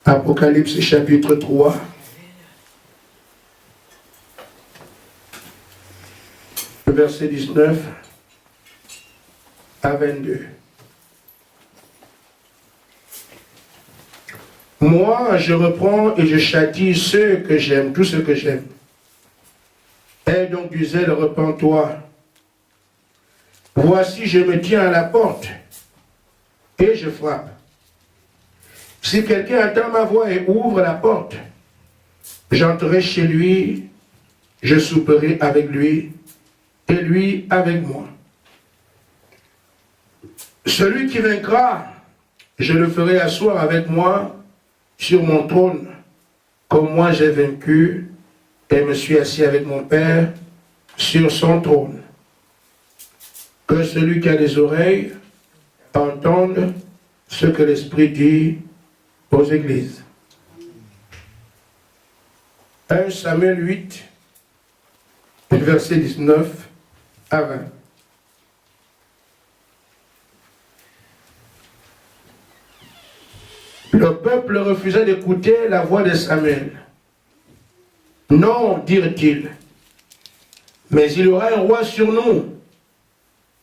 Apocalypse chapitre 3. Verset 19 à 22. Moi, je reprends et je châtie ceux que j'aime, tous ceux que j'aime. Aie donc du zèle, repens-toi. Voici, je me tiens à la porte et je frappe. Si quelqu'un entend ma voix et ouvre la porte, j'entrerai chez lui, je souperai avec lui et lui avec moi. Celui qui vaincra, je le ferai asseoir avec moi sur mon trône, comme moi j'ai vaincu et me suis assis avec mon Père sur son trône. Que celui qui a des oreilles entende ce que l'Esprit dit aux églises. 1 Samuel 8, verset 19 à 20. Le peuple refusa d'écouter la voix de Samuel. Non, dirent-ils, mais il y aura un roi sur nous,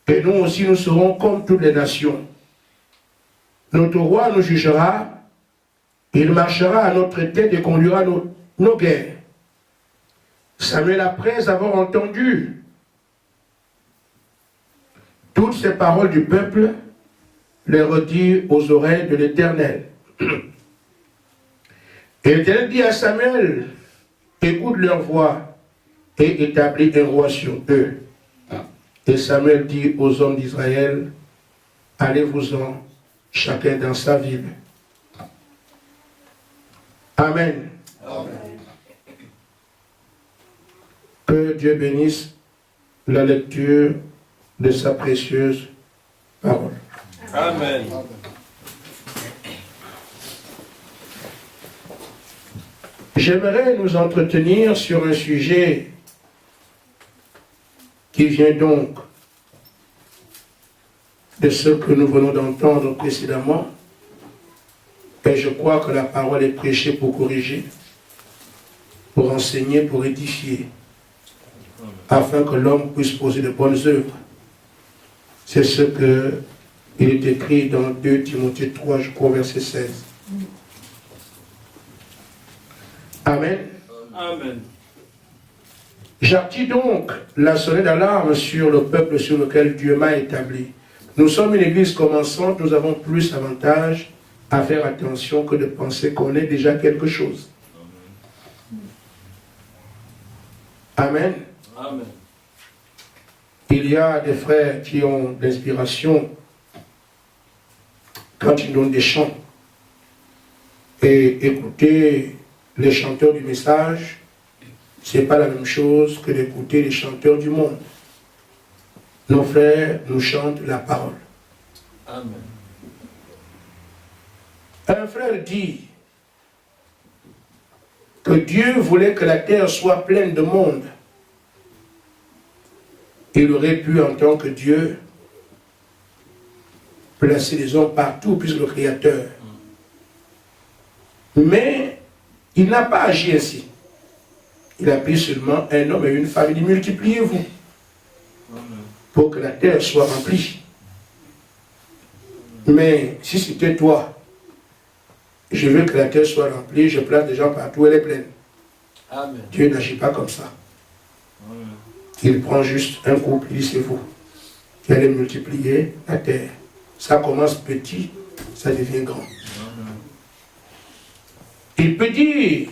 et nous aussi nous serons comme toutes les nations. Notre roi nous jugera, il marchera à notre tête et conduira nos guerres. Samuel, après avoir entendu toutes ces paroles du peuple, les redit aux oreilles de l'Éternel. Et l'Éternel dit à Samuel, écoute leur voix et établis un roi sur eux. Et Samuel dit aux hommes d'Israël, allez-vous-en, chacun dans sa ville. Amen. Amen. Que Dieu bénisse la lecture de sa précieuse parole. Amen. J'aimerais nous entretenir sur un sujet qui vient donc de ce que nous venons d'entendre précédemment. Et je crois que la parole est prêchée pour corriger, pour enseigner, pour édifier, afin que l'homme puisse poser de bonnes œuvres. C'est ce qu'il est écrit dans 2 Timothée 3, je crois, verset 16. Amen. Amen. J'attire donc la sonnette d'alarme sur le peuple sur lequel Dieu m'a établi. Nous sommes une église commençante, nous avons plus d'avantages à faire attention que de penser qu'on est déjà quelque chose. Amen. Amen. Il y a des frères qui ont de l'inspiration quand ils donnent des chants. Et écouter les chanteurs du message, ce n'est pas la même chose que d'écouter les chanteurs du monde. Nos frères nous chantent la parole. Amen. Un frère dit que Dieu voulait que la terre soit pleine de monde. Il aurait pu, en tant que Dieu, placer les hommes partout, puisque le Créateur. Mais il n'a pas agi ainsi. Il a pris seulement un homme et une femme. Il dit, multipliez-vous pour que la terre soit remplie. Mais si c'était toi, je veux que la terre soit remplie, je place des gens partout, elle est pleine. Amen. Dieu n'agit pas comme ça. Amen. Il prend juste un couple, il dit c'est vous qui allez multiplier la terre. Ça commence petit, ça devient grand. Amen. Il peut dire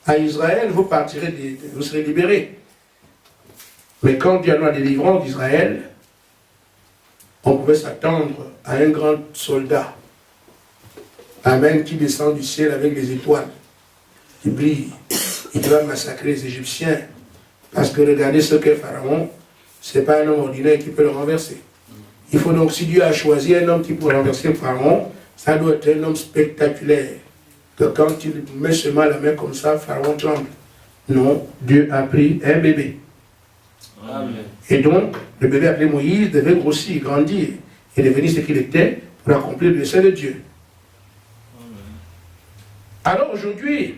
à Israël, vous partirez, vous serez libérés. Mais quand Dieu a la délivrance d'Israël, on pouvait s'attendre à un grand soldat. Amen, qui descend du ciel avec les étoiles. Il brille. Il va massacrer les Égyptiens. Parce que regardez ce qu'est Pharaon, ce n'est pas un homme ordinaire qui peut le renverser. Il faut donc, si Dieu a choisi un homme qui peut renverser Pharaon, ça doit être un homme spectaculaire. Que quand il met seulement la main comme ça, Pharaon tremble. Non, Dieu a pris un bébé. Amen. Et donc, le bébé appelé Moïse devait grossir, grandir et devenir ce qu'il était pour accomplir le dessein de Dieu. Alors aujourd'hui,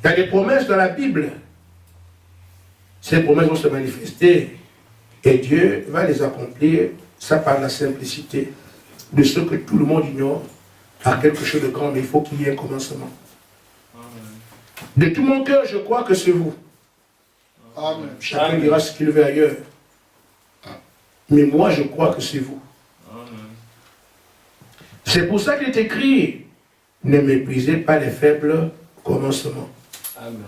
il y a des promesses dans la Bible. Ces promesses vont se manifester et Dieu va les accomplir, ça par la simplicité de ce que tout le monde ignore, à quelque chose de grand, mais il faut qu'il y ait un commencement. De tout mon cœur, je crois que c'est vous. Amen. Chacun dira ce qu'il veut ailleurs. Mais moi, je crois que c'est vous. C'est pour ça qu'il est écrit, ne méprisez pas les faibles commencements. Amen.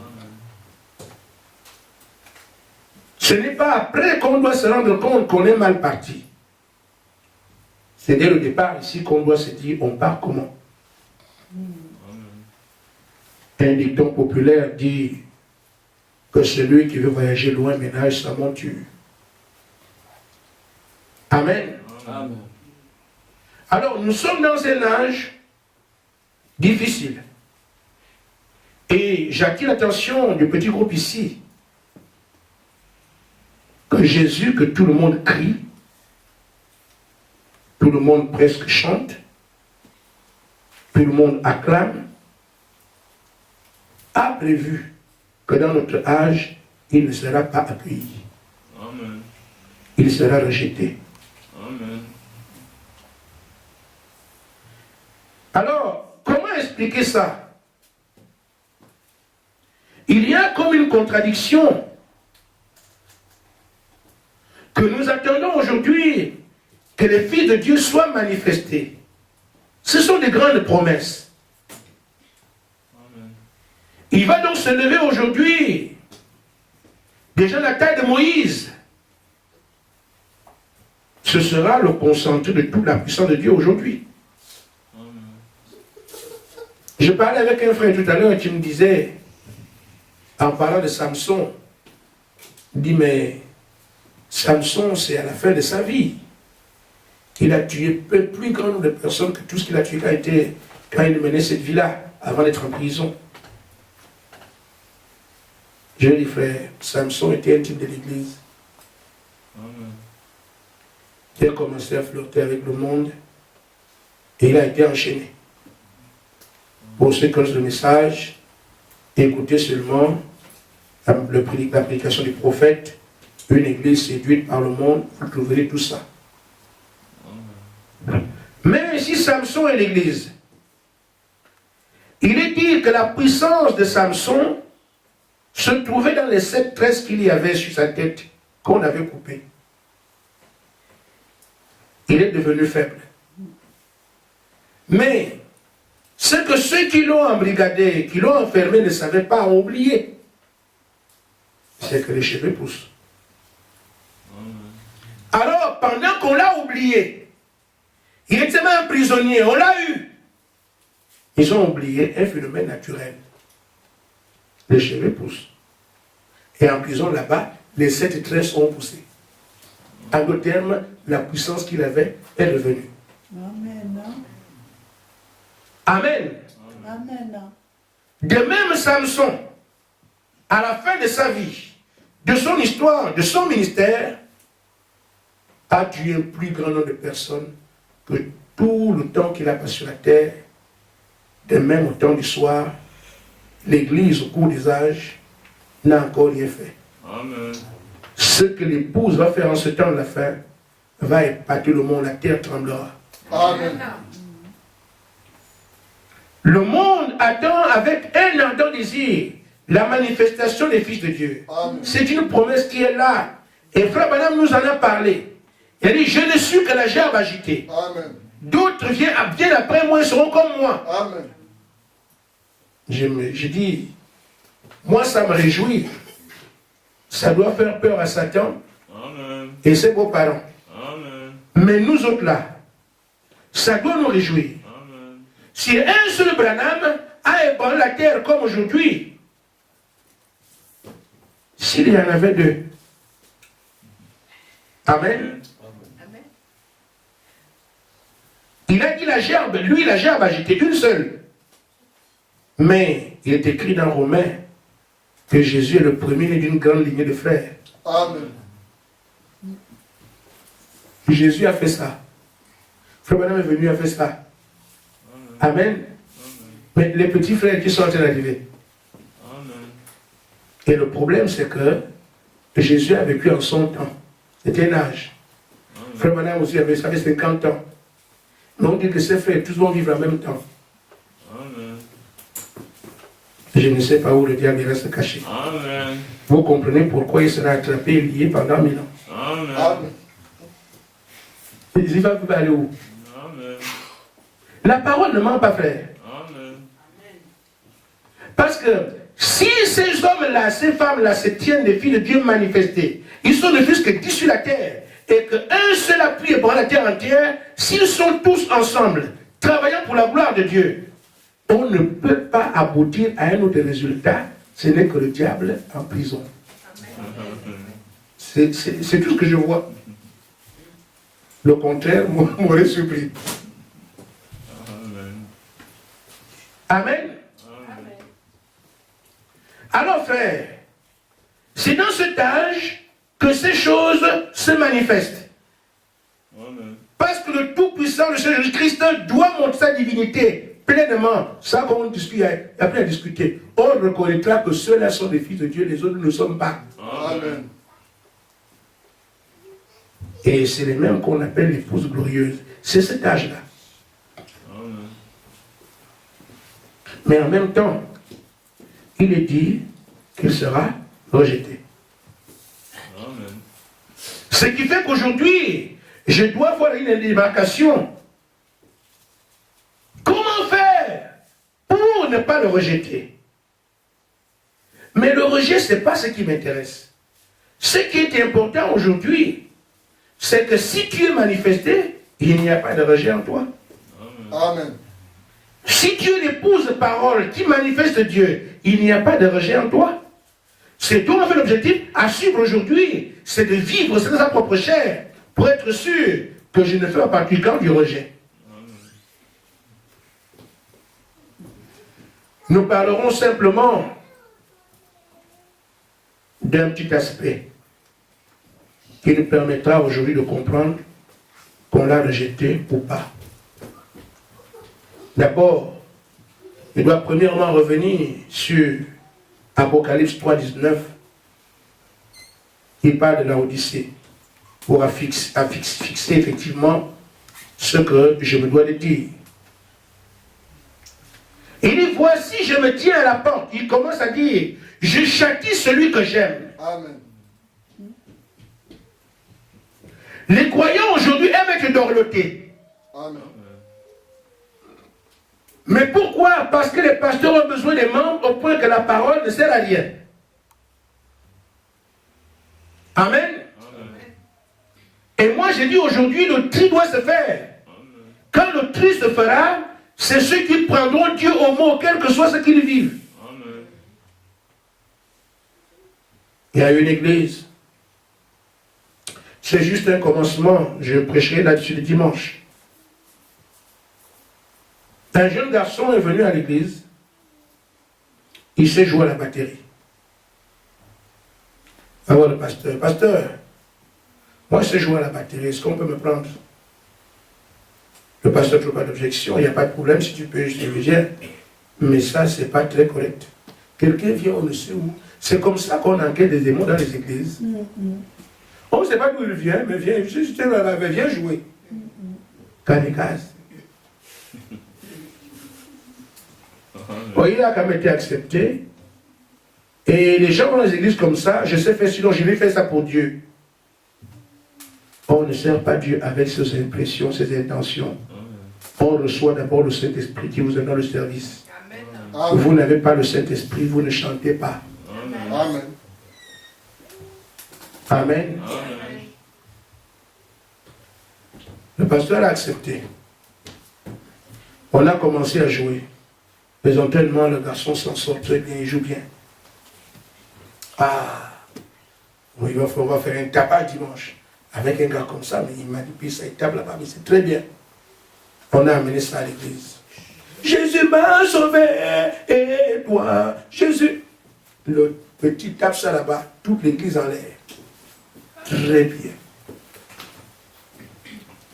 Ce n'est pas après qu'on doit se rendre compte qu'on est mal parti. C'est dès le départ ici qu'on doit se dire, on part comment? Un dicton populaire dit que celui qui veut voyager loin ménage sa monture. Amen. Amen. Alors, nous sommes dans un âge difficile. Et j'attire l'attention du petit groupe ici que Jésus, que tout le monde crie, tout le monde presque chante, tout le monde acclame, a prévu que dans notre âge, il ne sera pas accueilli. Amen. Il sera rejeté. Amen. Alors, comment expliquer ça? Il y a comme une contradiction que nous attendons aujourd'hui que les fils de Dieu soient manifestés. Ce sont des grandes promesses. Amen. Il va donc se lever aujourd'hui des gens de la taille de Moïse. Ce sera le concentré de toute la puissance de Dieu aujourd'hui. Je parlais avec un frère tout à l'heure qui me disait, en parlant de Samson, il dit, mais Samson, c'est à la fin de sa vie. Il a tué plus grand nombre de personnes que tout ce qu'il a tué quand il menait cette vie-là, avant d'être en prison. Je lui dis, frère, Samson était un type de l'église. Il a commencé à flirter avec le monde et il a été enchaîné. Pour ceux qui connaissent le message, écoutez seulement la prédication du prophète, une église séduite par le monde, vous trouverez tout ça. Mais si Samson est l'église, il est dit que la puissance de Samson se trouvait dans les 7 tresses qu'il y avait sur sa tête, qu'on avait coupées. Il est devenu faible. Mais ce que ceux qui l'ont embrigadé, qui l'ont enfermé, ne savaient pas, ont oublié, c'est que les cheveux poussent. Alors, pendant qu'on l'a oublié, il était même prisonnier, on l'a eu. Ils ont oublié un phénomène naturel. Les cheveux poussent. Et en prison là-bas, les 7 tresses ont poussé. En d'autres termes, la puissance qu'il avait est revenue. Amen. Amen. Amen. De même Samson, à la fin de sa vie, de son histoire, de son ministère, a tué un plus grand nombre de personnes que tout le temps qu'il a passé sur la terre. De même au temps du soir, l'Église au cours des âges n'a encore rien fait. Amen. Ce que l'épouse va faire en ce temps de la fin va épater le monde, la terre tremblera. Amen. Le monde attend avec un ardent désir la manifestation des fils de Dieu. Amen. C'est une promesse qui est là. Et Frère Branham nous en a parlé. Il a dit, je ne suis que la gerbe agitée. Amen. D'autres viennent après moi et seront comme moi. Amen. Je dis, moi ça me réjouit. Ça doit faire peur à Satan Amen. et ses beaux-parents. Amen. Mais nous autres là, ça doit nous réjouir. Amen. Si un seul Branham a ébranlé la terre comme aujourd'hui, s'il y en avait 2. Amen. Il a dit la gerbe, lui la gerbe agitée, une seule. Mais il est écrit dans Romains que Jésus est le premier d'une grande lignée de frères. Amen. Jésus a fait ça. Frère Branham est venu, a fait ça. Amen. Mais les petits frères qui sont en train d'arriver. Amen. Et le problème, c'est que Jésus a vécu en son temps. C'était un âge. Frère Manam aussi avait 50 ans. Mais on dit que ses frères, tous vont vivre en même temps. Amen. Je ne sais pas où le diable reste caché. Amen. Vous comprenez pourquoi il sera attrapé et lié pendant 1000 ans. Amen. Amen. Il va aller où? Amen. La parole ne ment pas, frère. Amen. Parce que si ces hommes-là, ces femmes-là se tiennent des filles de Dieu manifestées, ils sont ne plus que 10 sur la terre, et qu'un seul appui est pour la terre entière, s'ils sont tous ensemble, travaillant pour la gloire de Dieu, on ne peut pas aboutir à un autre résultat, ce n'est que le diable en prison. C'est tout ce que je vois. Le contraire m'aurait surpris. Amen. Alors, frère, c'est dans cet âge que ces choses se manifestent. Amen. Parce que le Tout-Puissant, le Seigneur Jésus-Christ, doit montrer sa divinité pleinement. Ça, quand on discute, il n'y a plus à discuter. On reconnaîtra que ceux-là sont des fils de Dieu, les autres ne le sont pas. Amen. Et c'est les mêmes qu'on appelle l'épouse glorieuse. C'est cet âge-là. Amen. Mais en même temps, il est dit qu'il sera rejeté. Amen. Ce qui fait qu'aujourd'hui, je dois avoir une démarcation. Comment faire pour ne pas le rejeter? Mais le rejet, ce n'est pas ce qui m'intéresse. Ce qui est important aujourd'hui, c'est que si tu es manifesté, il n'y a pas de rejet en toi. Amen. Si tu es l'épouse parole qui manifeste Dieu, il n'y a pas de rejet en toi. C'est tout en fait l'objectif à suivre aujourd'hui, c'est de vivre selon sa propre chair, pour être sûr que je ne fais pas partie du rejet. Nous parlerons simplement d'un petit aspect qui nous permettra aujourd'hui de comprendre qu'on l'a rejeté ou pas. D'abord, il doit premièrement revenir sur Apocalypse 3, 19. Il parle de la Odyssée pour fixer effectivement ce que je me dois de dire. Il dit, voici, je me tiens à la porte. Il commence à dire, je châtie celui que j'aime. Amen. Les croyants aujourd'hui aiment être dorlotés. Amen. Mais pourquoi? Parce que les pasteurs ont besoin des membres au point que la parole ne sert à rien. Amen. Et moi j'ai dit aujourd'hui, le tri doit se faire. Quand le tri se fera, c'est ceux qui prendront Dieu au mot, quel que soit ce qu'ils vivent. Il y a une église. C'est juste un commencement. Je prêcherai là-dessus le dimanche. Un jeune garçon est venu à l'église. Il sait jouer à la batterie. Alors le pasteur, pasteur, moi je sais jouer à la batterie, est-ce qu'on peut me prendre? Le pasteur ne trouve pas d'objection, il n'y a pas de problème, si tu peux, je viens. Mais ça, c'est pas très correct. Quelqu'un vient, on ne sait où. C'est comme ça qu'on enquête des démons dans les églises. On ne sait pas d'où il vient, mais viens, viens jouer. Kamikaze. Bon, il a quand même été accepté. Et les gens dans les églises comme ça, je sais faire, sinon je vais faire ça pour Dieu. On ne sert pas Dieu avec ses impressions, ses intentions. On reçoit d'abord le Saint-Esprit qui vous donne le service. Amen. Vous n'avez pas le Saint-Esprit, vous ne chantez pas. Amen. Amen. Le pasteur a accepté. On a commencé à jouer. Mais entraînement, le garçon s'en sort très bien, il joue bien. Ah, on va faire un tabac dimanche. Avec un gars comme ça, mais il m'a dit, puis ça, il tape là-bas, mais c'est très bien. On a amené ça à l'église. Jésus m'a sauvé, et toi, Jésus. Le petit tape ça là-bas, toute l'église en l'air. Très bien.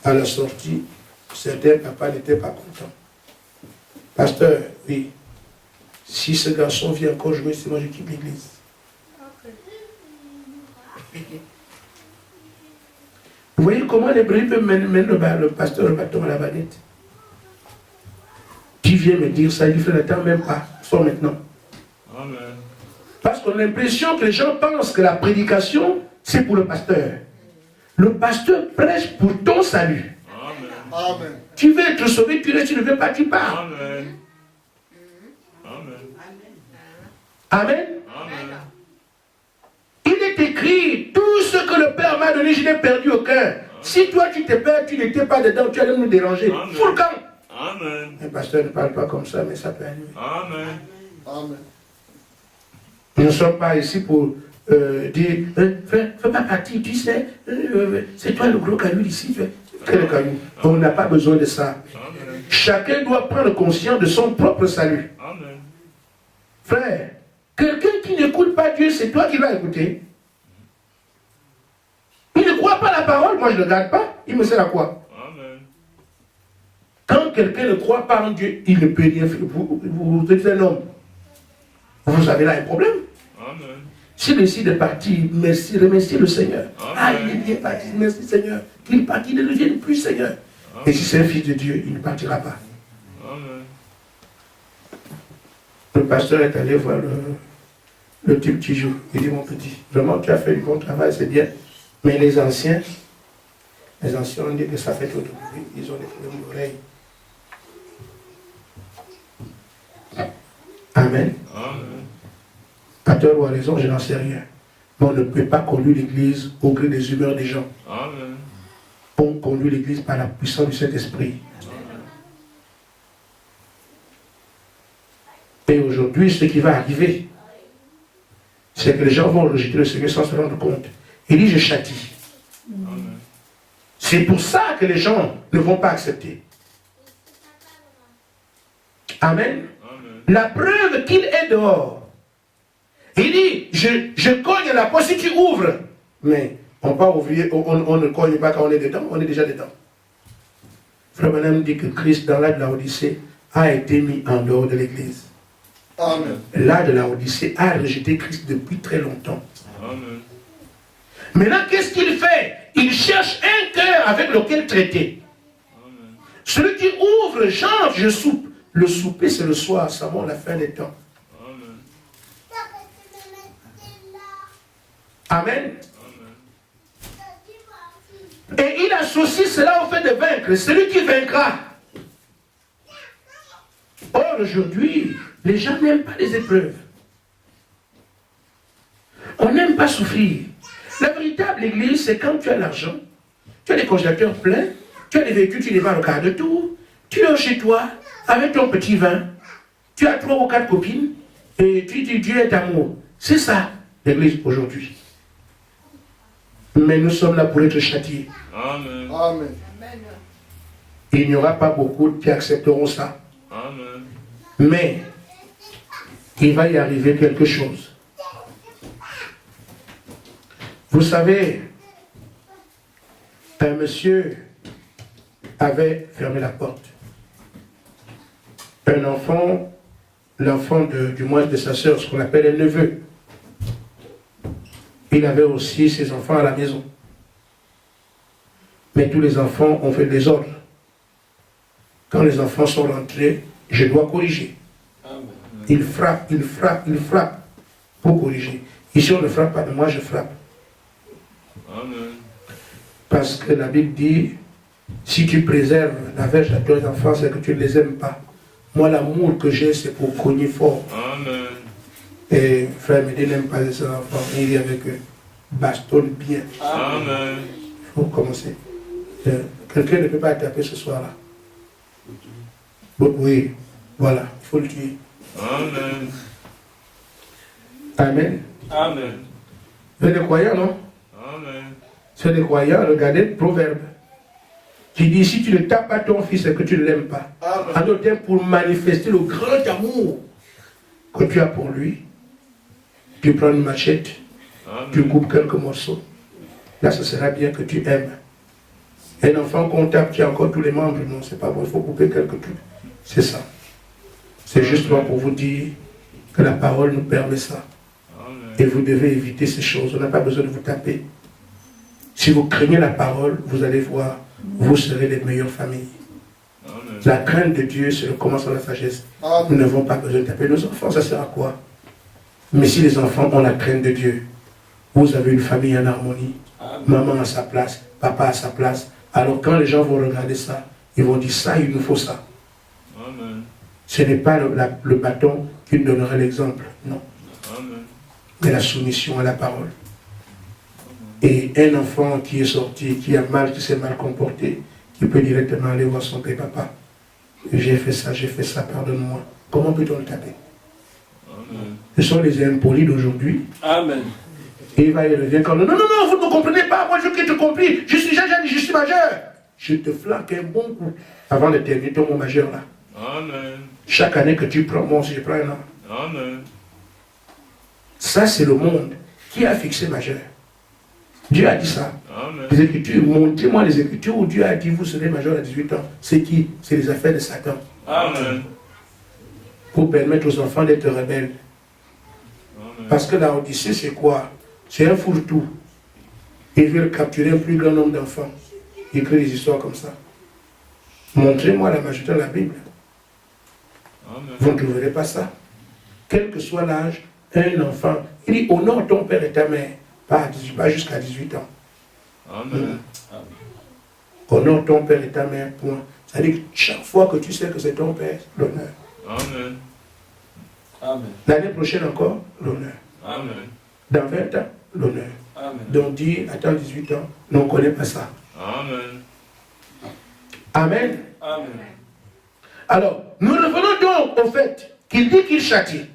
À la sortie, certains papas n'étaient pas contents. Pasteur, oui. Si ce garçon vient encore jouer, c'est moi je quitte l'église. Vous voyez comment les brebis peuvent mener le pasteur, le bâton à la baguette. Qui vient me dire ça, il fait le temps même pas. Sors maintenant. Amen. Parce qu'on a l'impression que les gens pensent que la prédication, c'est pour le pasteur. Le pasteur prêche pour ton salut. Amen. Amen. Tu veux être sauvé, tu restes, tu ne veux pas, tu pars. Amen. Amen. Amen. Amen. Il est écrit, tout ce que le Père m'a donné, je n'ai perdu aucun. Si toi tu te perds, tu n'étais pas dedans, tu allais nous déranger. Amen. Fous le camp. Amen. Le pasteur ne parle pas comme ça, mais ça peut arriver. Amen. Amen. Nous ne sommes pas ici pour dire, fais pas partie, tu sais, c'est toi le gros caillou ici. Fais le caillou. On n'a pas besoin de ça. Amen. Chacun doit prendre conscience de son propre salut. Amen. Frère, quelqu'un qui n'écoute pas Dieu, c'est toi qui vas écouter. Il ne croit pas la parole, moi je ne le garde pas. Il me sert à quoi? Amen. Quand quelqu'un ne croit pas en Dieu, il ne peut rien faire. Vous êtes un homme. Vous avez là un problème. Amen. S'il décide de partir, merci, remerciez le Seigneur. Amen. Ah, il est bien parti, merci Seigneur. Qu'il parte, il ne devienne plus Seigneur. Amen. Et si c'est un fils de Dieu, il ne partira pas. Amen. Le pasteur est allé voir le type qui joue. Il dit, mon petit, vraiment tu as fait du bon travail, c'est bien. Mais les anciens ont dit que ça fait trop de bruit. Ils ont des problèmes d'oreilles. Amen. Amen. Pasteur ou a raison, je n'en sais rien. Mais on ne peut pas conduire l'église au gré des humeurs des gens. Amen. On conduit l'église par la puissance du Saint-Esprit. Et aujourd'hui, ce qui va arriver, c'est que les gens vont rejeter le Seigneur sans se rendre compte. Il dit, je châtie. Amen. C'est pour ça que les gens ne vont pas accepter. Amen. Amen. La preuve qu'il est dehors. Il dit, je cogne à la porte si tu ouvres. Mais on ne cogne pas quand on est dedans, on est déjà dedans. Frère Branham dit que Christ, dans l'âge de la Odyssée, a été mis en dehors de l'église. Amen. L'âge de la Odyssée a rejeté Christ depuis très longtemps. Amen. Maintenant, qu'est-ce qu'il fait? Il cherche un cœur avec lequel traiter. Amen. Celui qui ouvre, j'entre, je soupe. Le souper, c'est le soir, ça va la fin des temps. Amen. Amen. Amen. Et il associe cela au fait de vaincre. Celui qui vaincra. Or, aujourd'hui, les gens n'aiment pas les épreuves. On n'aime pas souffrir. La véritable église, c'est quand tu as l'argent, tu as des congélateurs pleins, tu as des véhicules, tu les vends au quart de tour, tu es chez toi, avec ton petit vin, tu as 3 ou 4 copines, et tu dis Dieu est amour. C'est ça, l'église aujourd'hui. Mais nous sommes là pour être châtiés. Amen. Amen. Il n'y aura pas beaucoup qui accepteront ça. Amen. Mais, il va y arriver quelque chose. Vous savez, un monsieur avait fermé la porte. Un enfant, l'enfant du moins de sa sœur, ce qu'on appelle un neveu. Il avait aussi ses enfants à la maison. Mais tous les enfants ont fait des ordres. Quand les enfants sont rentrés, je dois corriger. Il frappe, il frappe, il frappe pour corriger. Ici, on ne frappe pas, mais moi je frappe. Amen. Parce que la Bible dit, si tu préserves la verge à tes enfants, c'est que tu ne les aimes pas. Moi, l'amour que j'ai, c'est pour cogner fort. Amen. Et frère Médé n'aime pas ses enfants. Il dit avec eux, bastonne bien. Amen. Il faut commencer. Quelqu'un ne peut pas taper ce soir-là. Bon, oui, voilà, il faut le tuer. Amen. Amen. Amen. Vous êtes des croyants, non? Amen. C'est des croyants, regardez le proverbe. Qui dit, si tu ne tapes pas ton fils, c'est que tu ne l'aimes pas. Amen. En d'autres termes, pour manifester le grand amour que tu as pour lui, tu prends une machette, tu Amen. coupes quelques morceaux. Là, ce sera bien que tu aimes. Un enfant qu'on tape, tu as encore tous les membres. Non, c'est pas bon, il faut couper quelques trucs. C'est ça. C'est justement pour vous dire que la parole nous permet ça. Amen. Et vous devez éviter ces choses. On n'a pas besoin de vous taper. Si vous craignez la parole, vous allez voir, vous serez les meilleures familles. Amen. La crainte de Dieu, c'est le commencement de la sagesse. Nous n'avons pas besoin de taper nos enfants, ça sert à quoi? Mais si les enfants ont la crainte de Dieu, vous avez une famille en harmonie. Maman à sa place, papa à sa place. Alors quand les gens vont regarder ça, ils vont dire ça, il nous faut ça. Amen. Ce n'est pas le bâton qui nous donnerait l'exemple, non. Amen. Mais la soumission à la parole. Et un enfant qui est sorti, qui s'est mal comporté, qui peut directement aller voir son père, papa. J'ai fait ça, pardonne-moi. Comment peut-on le taper? Amen. Ce sont les impolis d'aujourd'hui. Amen. Et il revient comme non, vous ne me comprenez pas, moi je veux que tu compris. Je suis jeune, je suis majeur. Je te flanque un bon coup avant de terminer ton mot majeur là. Amen. Chaque année que tu prends, moi aussi je prends un an. Amen. Ça c'est le monde qui a fixé majeur. Dieu a dit ça. Amen. Les Écritures, montrez-moi les Écritures où Dieu a dit vous serez majeur à 18 ans. C'est qui? C'est les affaires de Satan. Amen. Pour permettre aux enfants d'être rebelles. Amen. Parce que la Odyssée c'est quoi? C'est un fourre-tout. Ils veulent capturer un plus grand nombre d'enfants. Ils écrivent des histoires comme ça. Montrez-moi la majorité de la Bible. Amen. Vous ne trouverez pas ça. Quel que soit l'âge, un enfant, il dit honore ton père et ta mère. Pas jusqu'à 18 ans. Amen. Honore ton père et ta mère, point. C'est-à-dire que chaque fois que tu sais que c'est ton père, l'honneur. Amen. Amen. L'année prochaine encore, l'honneur. Amen. Dans 20 ans, l'honneur. Amen. Donc dit, attends 18 ans, non, on ne connaît pas ça. Amen. Amen. Amen. Alors, nous revenons donc au fait qu'il dit qu'il châtie.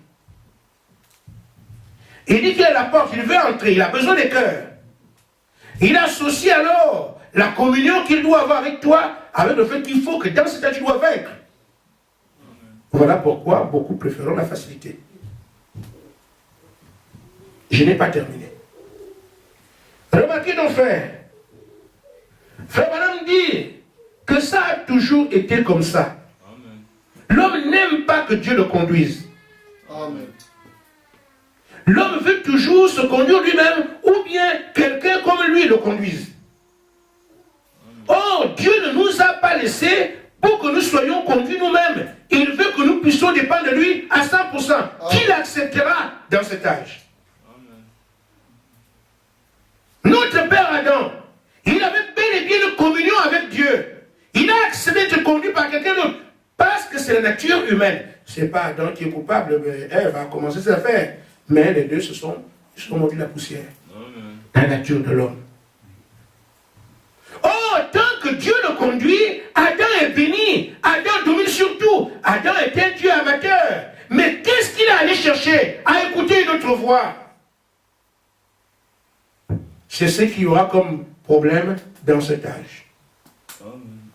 Il dit qu'il est à la porte, il veut entrer, il a besoin des cœurs. Il associe alors la communion qu'il doit avoir avec toi avec le fait qu'il faut que dans cet état tu dois vaincre. Voilà pourquoi beaucoup préfèrent la facilité. Je n'ai pas terminé. Remarquez donc, frère. Frère Madame dit que ça a toujours été comme ça. Amen. L'homme n'aime pas que Dieu le conduise. Amen. L'homme veut toujours se conduire lui-même ou bien quelqu'un comme lui le conduise. Or, Dieu ne nous a pas laissés pour que nous soyons conduits nous-mêmes. Il veut que nous puissions dépendre de lui à 100%. Qu'il acceptera dans cet âge. Notre père Adam, il avait bel et bien une communion avec Dieu. Il a accepté d'être conduit par quelqu'un d'autre. Parce que c'est la nature humaine. Ce n'est pas Adam qui est coupable, mais Ève a commencé ses affaires. Mais les deux se sont mordus la poussière. Amen. La nature de l'homme. Oh, tant que Dieu le conduit, Adam est béni. Adam domine sur tout. Adam est un Dieu amateur. Mais qu'est-ce qu'il a allé chercher? À écouter une autre voix. C'est ce qu'il y aura comme problème dans cet âge. Amen.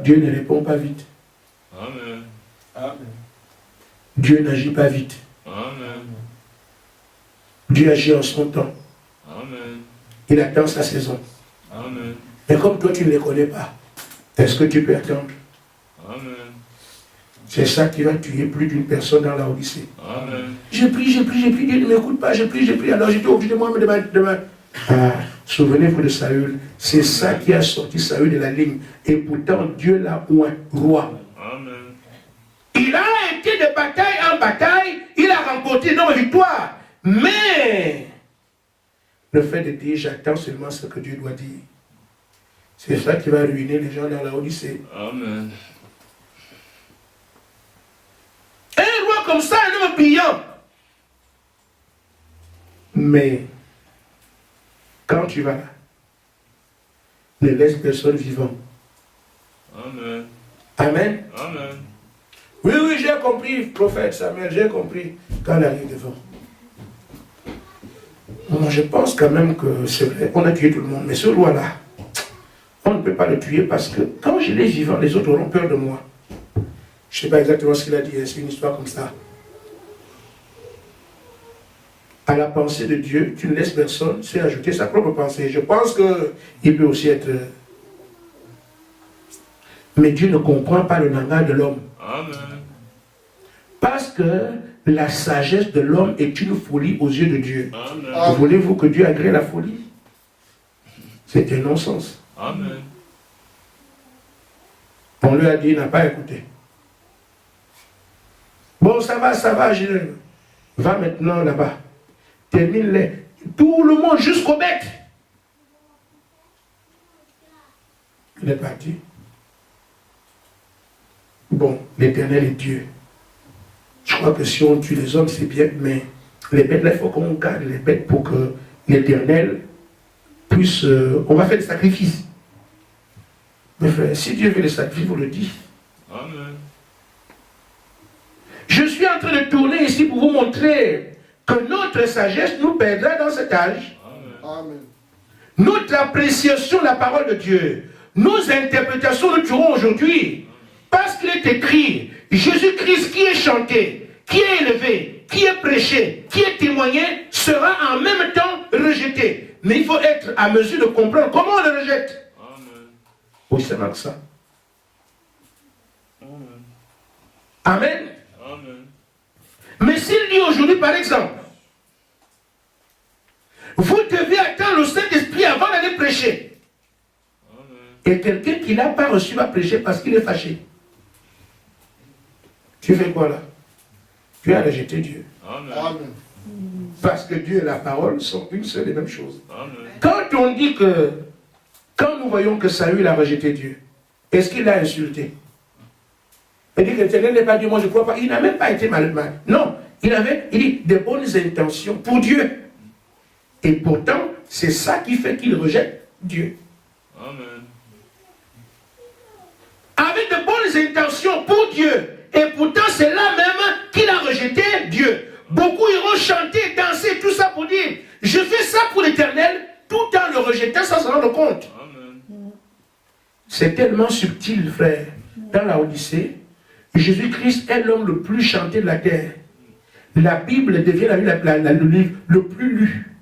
Dieu ne répond pas vite. Amen. Amen. Dieu n'agit pas vite. Amen. Dieu agit en son temps. Amen. Il attend sa saison. Amen. Mais comme toi, tu ne les connais pas, est-ce que tu peux attendre? Amen. C'est ça qui va tuer plus d'une personne dans la Odyssée. Amen. J'ai pris, Dieu ne m'écoute pas, j'ai pris. Alors j'étais obligé de moi-même demain. Ah, souvenez-vous de Saül. C'est ça qui a sorti Saül de la ligne. Et pourtant, Dieu l'a oint roi. Amen. Il a été de bataille en bataille, il a remporté une victoire. Mais le fait de dire j'attends seulement ce que Dieu doit dire, c'est ça qui va ruiner les gens dans la Odyssée. Amen. Un roi comme ça, un homme brillant. Mais quand tu vas là, ne laisse personne vivant. Amen. Amen. Amen. Oui, j'ai compris, prophète Samuel, j'ai compris. Quand il arrive devant. Moi, je pense quand même que c'est vrai, on a tué tout le monde. Mais ce roi-là, on ne peut pas le tuer parce que quand je l'ai vivant, les autres auront peur de moi. Je ne sais pas exactement ce qu'il a dit, c'est une histoire comme ça. À la pensée de Dieu, tu ne laisses personne, c'est ajouter sa propre pensée. Je pense qu'il peut aussi être... Mais Dieu ne comprend pas le langage de l'homme. Amen. Parce que la sagesse de l'homme est une folie aux yeux de Dieu. Amen. Voulez-vous que Dieu agrée la folie? C'est un non-sens. Amen. On lui a dit, il n'a pas écouté. Bon, ça va, je... Va maintenant là-bas. Termine-les. Tout le monde jusqu'aux bêtes. Il est parti. Bon, l'Éternel est Dieu. Je crois que si on tue les hommes, c'est bien, mais les bêtes, là, il faut qu'on garde les bêtes pour que l'Éternel puisse... on va faire des sacrifices. Mais frère, si Dieu veut les sacrifices, vous le dites. Amen. Je suis en train de tourner ici pour vous montrer que notre sagesse nous perdra dans cet âge. Amen. Amen. Notre appréciation de la parole de Dieu, nos interprétations nous tueront aujourd'hui. Parce qu'il est écrit, Jésus-Christ qui est chanté, qui est élevé, qui est prêché, qui est témoigné, sera en même temps rejeté. Mais il faut être à mesure de comprendre comment on le rejette. Amen. Aussi simple que ça. Amen. Amen. Amen. Mais s'il dit aujourd'hui, par exemple, vous devez attendre le Saint-Esprit avant d'aller prêcher. Amen. Et quelqu'un qui n'a pas reçu va prêcher parce qu'il est fâché. Tu fais quoi là? Tu as rejeté Dieu. Amen. Amen. Parce que Dieu et la parole sont une seule et même chose. Amen. Quand on dit que, quand nous voyons que Saül a rejeté Dieu, est-ce qu'il l'a insulté? Il dit que l'Éternel n'est pas Dieu, moi je ne crois pas. Il n'a même pas été mal. Non, il dit des bonnes intentions pour Dieu. Et pourtant, c'est ça qui fait qu'il rejette Dieu. Amen. Avec de bonnes intentions pour Dieu. Et pourtant, c'est là même qu'il a rejeté Dieu. Beaucoup iront chanter, danser, tout ça pour dire, je fais ça pour l'Éternel, tout en le rejetant sans s'en rendre compte. Amen. C'est tellement subtil, frère. Dans la Odyssée, Jésus-Christ est l'homme le plus chanté de la terre. La Bible devient le livre le plus lu.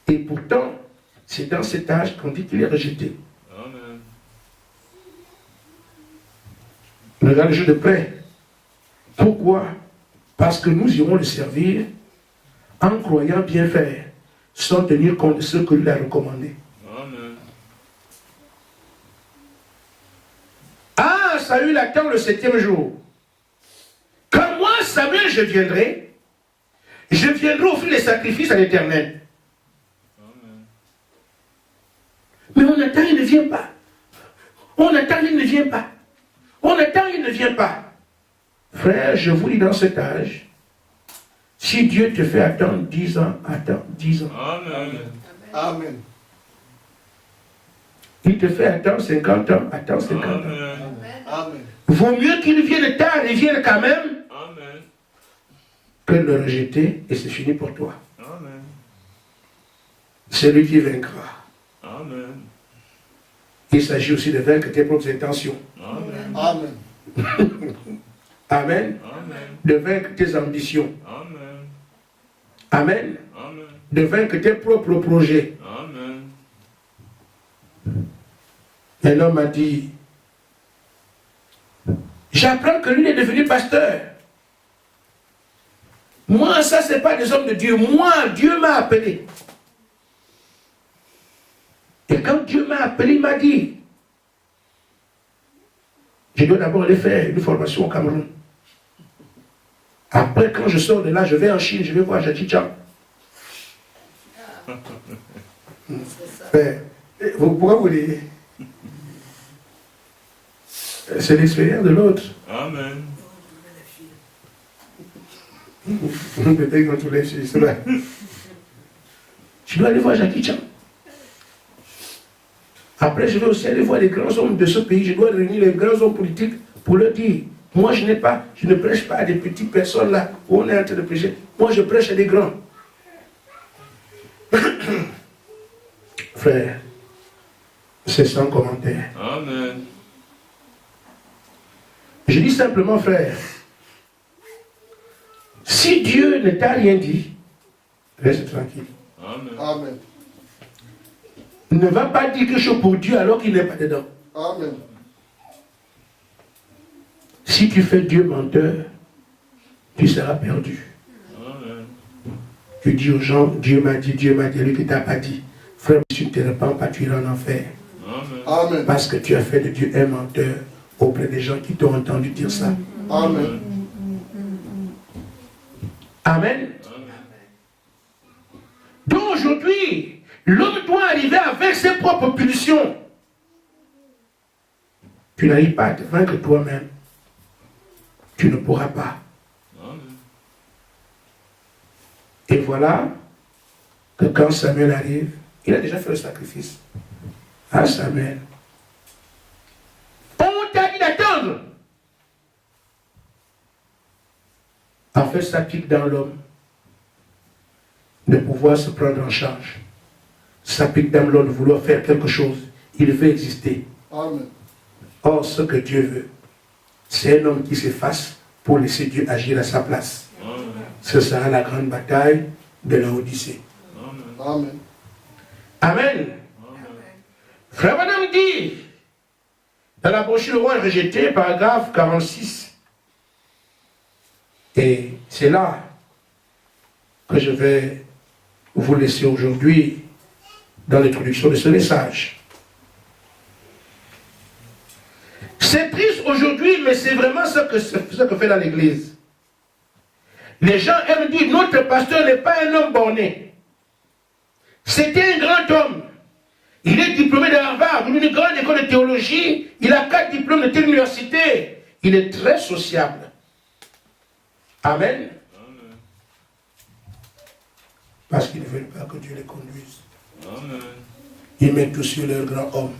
Et pourtant, c'est dans cet âge qu'on dit qu'il est rejeté. Amen. Regarde le jeu de près. Pourquoi? Parce que nous irons le servir en croyant bien faire, sans tenir compte de ce que lui a recommandé. Amen. Ah, Saül attend le 7e jour. Quand moi, Samuel, je viendrai offrir les sacrifices à l'Éternel. Amen. Mais on attend, il ne vient pas. On attend, il ne vient pas. On attend, il ne vient pas. Frère, je vous dis dans cet âge, si Dieu te fait attendre 10 ans, attends 10 ans. Amen. Amen. Il te fait attendre 50 ans, attends 50 ans. Amen. Amen. Vaut mieux qu'il vienne tard et vienne quand même Amen. que de le rejeter et c'est fini pour toi. Amen. C'est lui qui vaincra. Amen. Il s'agit aussi de vaincre tes propres intentions. Amen. Amen. Amen. Amen. De vaincre tes ambitions. Amen. Amen. Amen. De vaincre tes propres projets. Amen. Un homme m'a dit, j'apprends que lui est devenu pasteur. Moi, ça, c'est pas des hommes de Dieu. Moi, Dieu m'a appelé. Et quand Dieu m'a appelé, il m'a dit, je dois d'abord aller faire une formation au Cameroun. Après, quand je sors de là, je vais en Chine, je vais voir Jackie Chan. Pourquoi vous dites? C'est l'expérience de l'autre. Amen. Peut-être qu'on tous les filles, c'est vrai. Je dois aller voir Jackie Chan. Après, je vais aussi aller voir les grands hommes de ce pays. Je dois réunir les grands hommes politiques pour leur dire, moi je ne prêche pas à des petites personnes là où on est en train de prêcher. Moi je prêche à des grands. Frère, c'est sans commentaire. Amen. Je dis simplement, frère, si Dieu ne t'a rien dit, reste tranquille. Amen. Amen. Ne va pas dire quelque chose pour Dieu alors qu'il n'est pas dedans. Amen. Si tu fais Dieu menteur, tu seras perdu. Amen. Tu dis aux gens, Dieu m'a dit, lui qui t'a pas dit. Frère, si tu ne te repens pas, tu iras en enfer. Amen. Amen. Parce que tu as fait de Dieu un menteur auprès des gens qui t'ont entendu dire ça. Amen. Amen. Donc aujourd'hui, l'homme doit arriver avec ses propres pulsions. Tu n'arrives pas à te vaincre toi-même. Tu ne pourras pas. Amen. Et voilà que quand Samuel arrive, il a déjà fait le sacrifice. Ah Samuel, on t'a dit d'attendre. En fait, ça pique dans l'homme de pouvoir se prendre en charge. Ça pique dans l'homme de vouloir faire quelque chose. Il veut exister. Amen. Or, ce que Dieu veut, c'est un homme qui s'efface pour laisser Dieu agir à sa place. Amen. Ce sera la grande bataille de la Odyssée. Amen. Amen. Amen. Frère Madame dit, dans la brochure Le Roi rejeté, paragraphe 46. Et c'est là que je vais vous laisser aujourd'hui dans l'introduction de ce message. C'est triste aujourd'hui, mais c'est vraiment ce que fait dans l'Église. Les gens aiment dire, notre pasteur n'est pas un homme borné. C'était un grand homme. Il est diplômé de Harvard, d'une grande école de théologie. Il a 4 diplômes de telle université. Il est très sociable. Amen. Amen. Parce qu'ils ne veulent pas que Dieu les conduise. Amen. Ils mettent tout sur leur grand homme.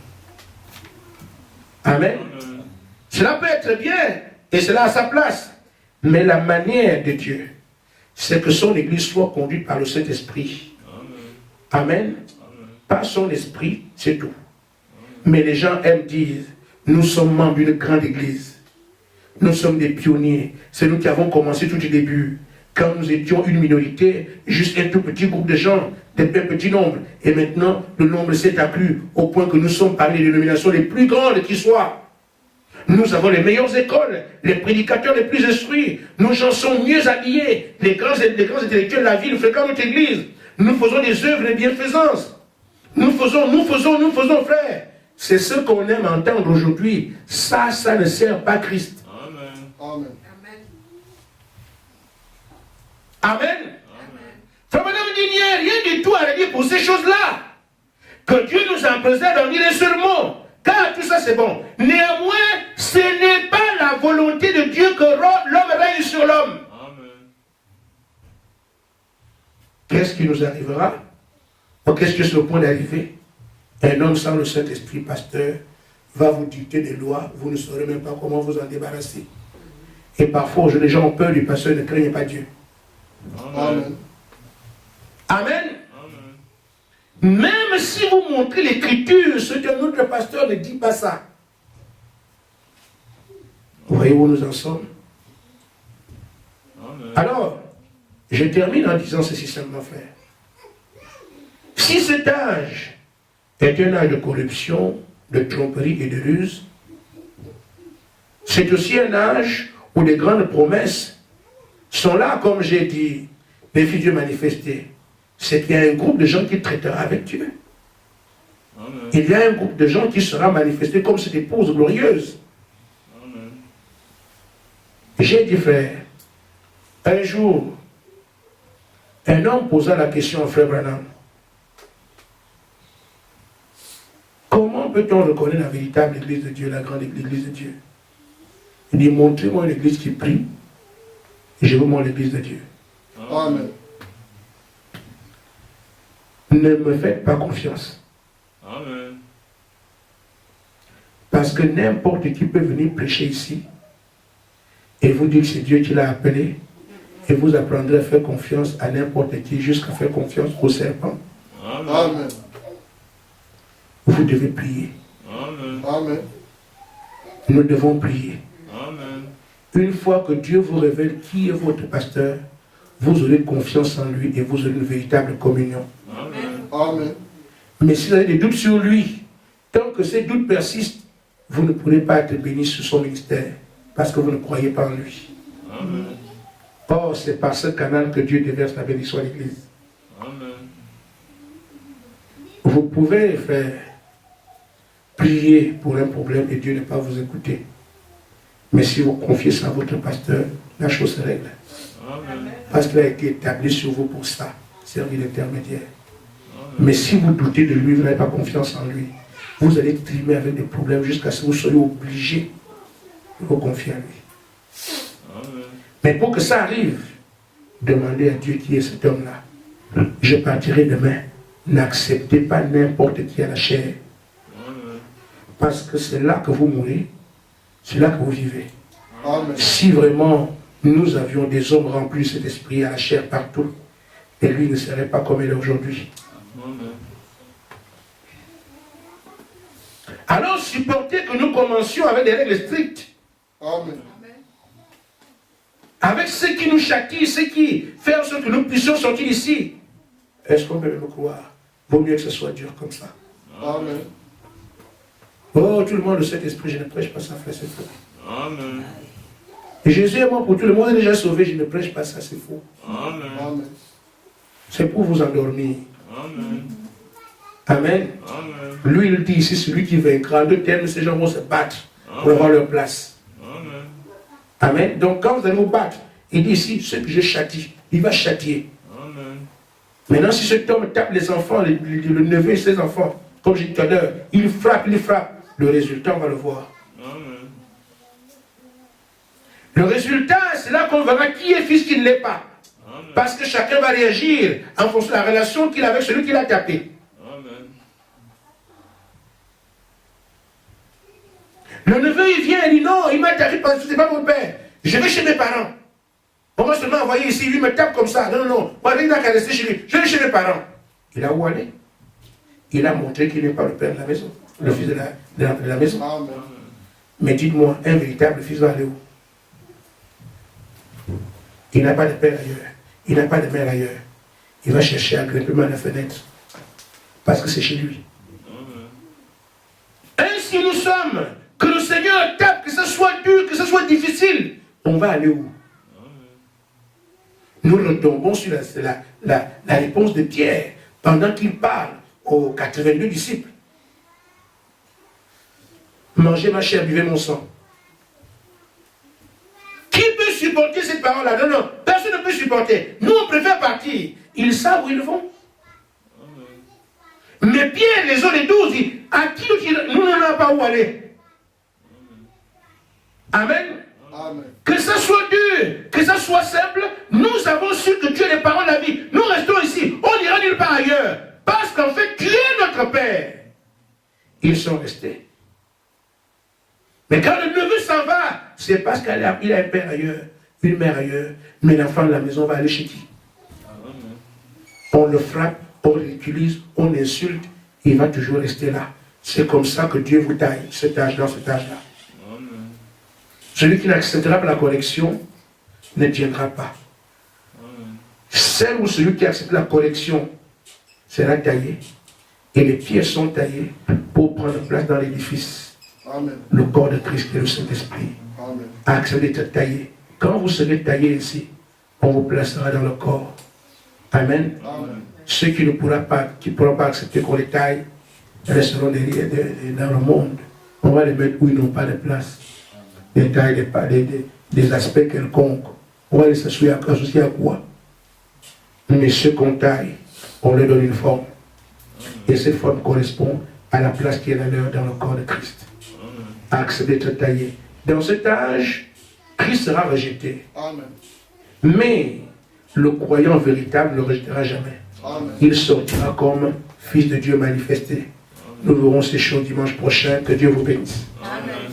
Amen. Amen. Cela peut être bien et cela a sa place. Mais la manière de Dieu, c'est que son Église soit conduite par le Saint-Esprit. Amen. Amen. Par son esprit, c'est tout. Mais les gens aiment dire, nous sommes membres d'une grande Église. Nous sommes des pionniers. C'est nous qui avons commencé tout au début. Quand nous étions une minorité, juste un tout petit groupe de gens, des petits nombres. Et maintenant, le nombre s'est accru au point que nous sommes parmi les dénominations les plus grandes qui soient. Nous avons les meilleures écoles, les prédicateurs les plus instruits. Nos gens sont mieux habillés. Les grands intellectuels de la ville fréquentent notre église. Nous faisons des œuvres de bienfaisance. Nous faisons, frère. C'est ce qu'on aime entendre aujourd'hui. Ça ne sert pas Christ. Amen. Amen. Amen. Frère Madame dit, il n'y a rien du tout à dire pour ces choses-là. Que Dieu nous a imposé d'en dire un seul mot. Car tout ça c'est bon. Néanmoins, ce n'est pas la volonté de Dieu que l'homme règne sur l'homme. Amen. Qu'est-ce qui nous arrivera? Ou qu'est-ce que c'est le point d'arrivée? Un homme sans le Saint-Esprit, pasteur, va vous dicter des lois, vous ne saurez même pas comment vous en débarrasser. Et parfois, les gens ont peur du pasteur, ne craignent pas Dieu. Amen. Amen. Amen. Même si vous montrez l'écriture, ce que notre pasteur ne dit pas ça. Vous voyez où nous en sommes? Amen. Alors, je termine en disant ceci simplement, frère. Si cet âge est un âge de corruption, de tromperie et de ruse, c'est aussi un âge où les grandes promesses sont là, comme j'ai dit, les filles de Dieu manifestées. C'est qu'il y a un groupe de gens qui traitera avec Dieu. Amen. Il y a un groupe de gens qui sera manifesté comme cette épouse glorieuse. Amen. J'ai dit, frère, un jour, un homme posa la question à frère Branham. Comment peut-on reconnaître la véritable église de Dieu, la grande église de Dieu? Il dit, montrez-moi une église qui prie, et je vous montre l'église de Dieu. Amen. Ne me faites pas confiance. Amen. Parce que n'importe qui peut venir prêcher ici, et vous dire que c'est Dieu qui l'a appelé, et vous apprendrez à faire confiance à n'importe qui, jusqu'à faire confiance au serpent. Amen. Amen. Vous devez prier. Amen. Amen. Nous devons prier. Amen. Une fois que Dieu vous révèle qui est votre pasteur, vous aurez confiance en lui et vous aurez une véritable communion. Amen. Amen. Mais si vous avez des doutes sur lui, tant que ces doutes persistent, vous ne pourrez pas être béni sur son ministère. Parce que vous ne croyez pas en lui. Amen. Or, c'est par ce canal que Dieu déverse la bénédiction à l'Église. Amen. Vous pouvez faire prier pour un problème et Dieu ne pas vous écouter. Mais si vous confiez ça à votre pasteur, la chose se règle. Amen. Parce qu'il a été établi sur vous pour ça, servir d'intermédiaire. Mais si vous doutez de lui, vous n'avez pas confiance en lui, vous allez trimer avec des problèmes jusqu'à ce que vous soyez obligé de vous confier à lui. Amen. Mais pour que ça arrive, demandez à Dieu qui est cet homme-là. Je partirai demain. N'acceptez pas n'importe qui à la chair. Amen. Parce que c'est là que vous mourrez, c'est là que vous vivez. Amen. Si vraiment nous avions des hommes remplis de cet esprit à la chair partout, et lui ne serait pas comme il est aujourd'hui. Amen. Alors supportez que nous commencions avec des règles strictes. Amen. Avec ceux qui nous châtient, ceux qui font ce que nous puissions sortir d'ici. Est-ce qu'on peut me croire? Vaut mieux que ce soit dur comme ça. Amen. Oh, tout le monde de cet esprit, je ne prêche pas ça, frère, c'est faux. Amen. Et Jésus est mort pour tout le monde, est déjà sauvé, je ne prêche pas ça, c'est faux. Amen. Amen. C'est pour vous endormir. Amen. Amen. Amen. Lui, il dit ici, celui qui vaincra. En deux termes, ces gens vont se battre pour avoir leur place. Amen. Amen. Donc, quand vous allez vous battre, il dit ici, ce que je châtie, il va châtier. Amen. Maintenant, si cet homme tape les enfants, le neveu et ses enfants, comme j'ai dit tout à l'heure, il frappe, le résultat, on va le voir. Amen. Le résultat, c'est là qu'on verra qui est fils, qui ne l'est pas. Amen. Parce que chacun va réagir en fonction de la relation qu'il a avec celui qui l'a tapé. Amen. Le neveu, il vient et dit non, il m'a tapé parce que ce n'est pas mon père. Je vais chez mes parents. On va seulement envoyer ici, lui me tape comme ça. Non, non, non. Moi, il n'a qu'à rester chez lui. Je vais chez mes parents. Il a où aller? Il a montré qu'il n'est pas le père de la maison, le fils de la maison. Amen. Mais dites-moi, un véritable fils va aller où? Il n'a pas de père ailleurs. Il n'a pas de mère ailleurs. Il va chercher à grimper à la fenêtre. Parce que c'est chez lui. Ainsi nous sommes. Que le Seigneur tape, que ce soit dur, que ce soit difficile. On va aller où? Nous retombons sur la réponse de Pierre pendant qu'il parle aux 82 disciples. Mangez ma chair, buvez mon sang. Qui peut supporter cette parole-là? Non, non, personne ne peut supporter. Nous, on préfère partir. Ils savent où ils vont. Mais Pierre, les autres, les 12, disent, à qui nous n'avons pas où aller? Amen. Amen. Que ça soit dur, que ça soit simple, nous avons su que Dieu est les parents de la vie. Nous restons ici, on n'ira nulle part ailleurs. Parce qu'en fait, tu es notre Père. Ils sont restés. Mais quand le neveu s'en va, c'est parce qu'il a un père ailleurs, une mère ailleurs, mais l'enfant de la maison va aller chez qui? On le frappe, on le ridiculise, on l'insulte, il va toujours rester là. C'est comme ça que Dieu vous taille, cet âge dans cet âge-là. Celui qui n'acceptera pas la correction ne tiendra pas. Celle ou celui qui accepte la correction sera taillé. Et les pièces sont taillées pour prendre place dans l'édifice. Amen. Le corps de Christ et le Saint-Esprit. Amen. Acceptez d'être taillé. Quand vous serez taillé ici, on vous placera dans le corps. Amen. Amen. Ceux qui ne pourront pas accepter qu'on les taille, resteront dans le monde. On va les mettre où ils n'ont pas de place. Des tailles, des aspects quelconques. On va les associer à quoi? Mais ceux qu'on taille, on leur donne une forme. Et cette forme correspond à la place qui est la leur dans le corps de Christ. Accepter d'être taillé. Dans cet âge, Christ sera rejeté. Amen. Mais le croyant véritable ne le rejettera jamais. Amen. Il sortira comme fils de Dieu manifesté. Nous verrons ces choses dimanche prochain. Que Dieu vous bénisse. Amen.